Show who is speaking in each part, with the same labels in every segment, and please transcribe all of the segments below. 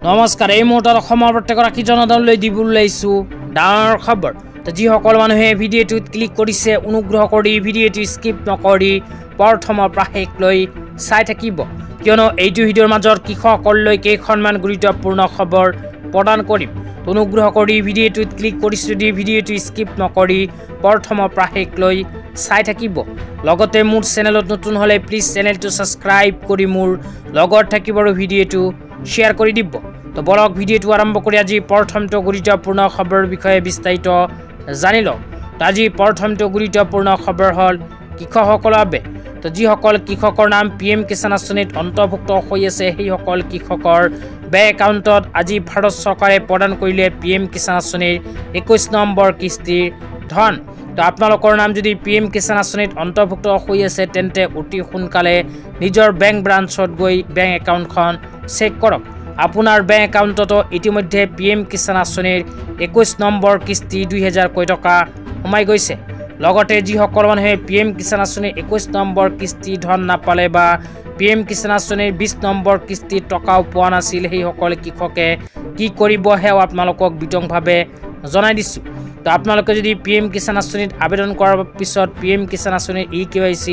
Speaker 1: নমস্কাৰ এই মুহূৰ্তত অসমৰ প্ৰত্যেকগৰাকী জনতালৈ দিবলৈ লৈছোঁ ডাঙৰ খবৰ তো যিসকল মানুহে ভিডিঅ'টোত ক্লিক কৰিছে অনুগ্ৰহ কৰি ভিডিঅ'টো স্কিপ নকৰি প্ৰথমৰ পৰা শেষলৈ চাই থাকিব কিয়নো এইটো ভিডিঅ'ৰ মাজত কৃষকসকললৈ কেইখনমান গুৰুত্বপূৰ্ণ খবৰ প্ৰদান কৰিম অনুগ্ৰহ কৰি ভিডিঅ'টোত ক্লিক কৰিছে যদি ভিডিঅ'টো স্কিপ নকৰি প্ৰথমৰ পৰা শেষলৈ চাই থাকিব লগতে মোৰ চেনেলত নতুন হ'লে প্লিজ চেনেলটো ছাবস্ক্ৰাইব কৰি মোৰ লগত থাকিব আৰু ভিডিঅ'টো শ্বেয়াৰ কৰি দিব তো বলক ভিডিঅ'টো আৰম্ভ কৰি আজি প্ৰথমটো গুৰুত্বপূৰ্ণ খবৰৰ বিষয়ে বিস্তাৰিত জানি লওঁ তো আজি প্ৰথমটো গুৰুত্বপূৰ্ণ খবৰ হ'ল কৃষকসকলৰ বাবে তো যিসকল কৃষকৰ নাম PM কিষাণ আঁচনিত অন্তৰ্ভুক্ত হৈ আছে সেইসকল কৃষকৰ বেংক একাউণ্টত আজি ভাৰত চৰকাৰে প্ৰদান কৰিলে PM কিষাণ আঁচনিৰ 21 নম্বৰ কিস্তিৰ ধন তো আপোনালোকৰ নাম যদি PM কিষাণ আঁচনিত অন্তৰ্ভুক্ত হৈ আছে তেন্তে অতি সোনকালে নিজৰ বেংক ব্ৰাঞ্চত গৈ বেংক একাউণ্টখন চেক কৰক আপোনাৰ বেংক একাউণ্টত ইতিমধ্যে PM কিষাণ আঁচনিৰ 21 নম্বৰ কিস্তি 2000 কোটি টকা সোমাই গৈছে লগতে যিসকল মানুহে PM কিষাণ আঁচনিৰ 21 নম্বৰ কিস্তি ধন নাপালে বা PM কিষাণ আঁচনিৰ 20 নম্বৰ কিস্তি টকাও পোৱা নাছিল সেইসকল কৃষকে কি কৰিব হেও আপোনালোকক বিতংভাৱে জনাই দিছোঁ তো আপোনালোকে যদি PM কিষাণ আঁচনিত আবেদন কৰাৰ পিছত PM কিষাণ আঁচনিৰ KYC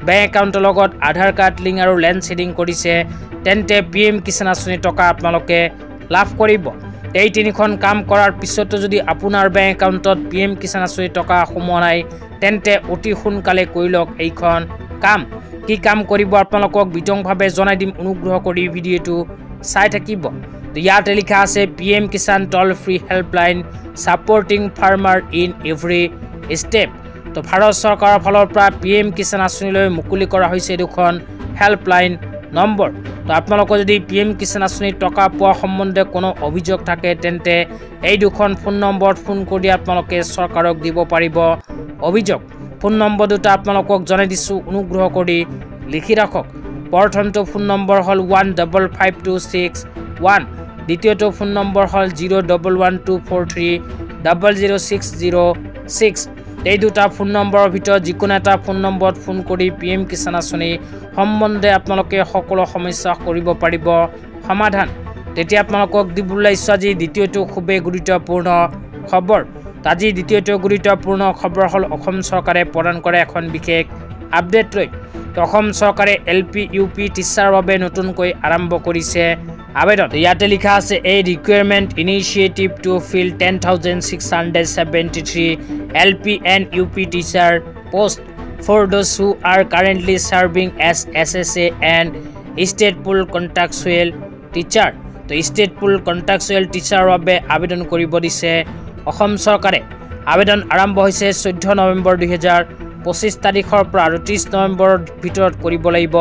Speaker 1: বেংক একাউণ্টৰ লগত আধাৰ কাৰ্ড লিংক আৰু লেণ্ড শেডিং কৰিছে তেন্তে PM কিষাণ আঁচনিৰ টকা আপোনালোকে লাভ কৰিব এই তিনিখন কাম কৰাৰ পিছতো যদি আপোনাৰ বেংক একাউণ্টত PM কিষাণ আঁচনিৰ টকা সোমোৱা নাই তেন্তে অতি সোনকালে কৰি লওক এইখন কাম কি কাম কৰিব আপোনালোকক বিতংভাৱে জনাই দিম অনুগ্ৰহ কৰি ভিডিঅ'টো চাই থাকিব ইয়াতে লিখা আছে PM Kisan toll free helpline supporting farmer in every step to Bharat চৰকাৰৰ ফালৰ পৰা PM কিষাণ আঁচনিলৈ মুকলি কৰা হৈছে দুখন হেল্পলাইন নম্বৰ তো আপোনালোকৰ যদি PM কিষাণ আঁচনিৰ টকা পোৱা সম্বন্ধে কোনো অভিযোগ থাকে তেন্তে এই দুখন ফোন নম্বৰত ফোন কৰি আপোনালোকে চৰকাৰক দিব পাৰিব অভিযোগ ফোন নম্বৰ দুটা আপোনালোকক জনাই দিছোঁ অনুগ্ৰহ কৰি লিখি ৰাখক প্ৰথমটো ফোন নম্বৰ হ'ল 15526 দ্বিতীয়টো ফোন নম্বৰ হ'ল 01124300606 এই দুটা ফোন নম্বৰৰ ভিতৰত যিকোনো এটা ফোন নম্বৰত ফোন কৰি PM কিষাণ আঁচনি সম্বন্ধে আপোনালোকে সকলো সমস্যা কৰিব পাৰিব সমাধান তেতিয়া আপোনালোকক দিবলৈ ইচ্ছা আজি দ্বিতীয়টো খুবেই গুৰুত্বপূৰ্ণ খবৰ আজি দ্বিতীয়টো গুৰুত্বপূৰ্ণ খবৰ হ'ল অসম চৰকাৰে প্ৰদান কৰা এখন বিশেষ আপডেট লৈ অসম চৰকাৰে LP UP টিচাৰৰ বাবে নতুনকৈ আৰম্ভ কৰিছে আবেদন ইয়াতে লিখা আছে a recruitment initiative to fill 10,673 LP and UP teacher post for those who are currently serving as SSA and state pool contractual teacher তো state pool contractual teacher বাবে আবেদন কৰিব দিছে অসম চৰকাৰে আবেদন আৰম্ভ হৈছে 14 নৱেম্বৰ 2025 তাৰিখৰ পৰা 30 নৱেম্বৰৰ ভিতৰত কৰিব লাগিব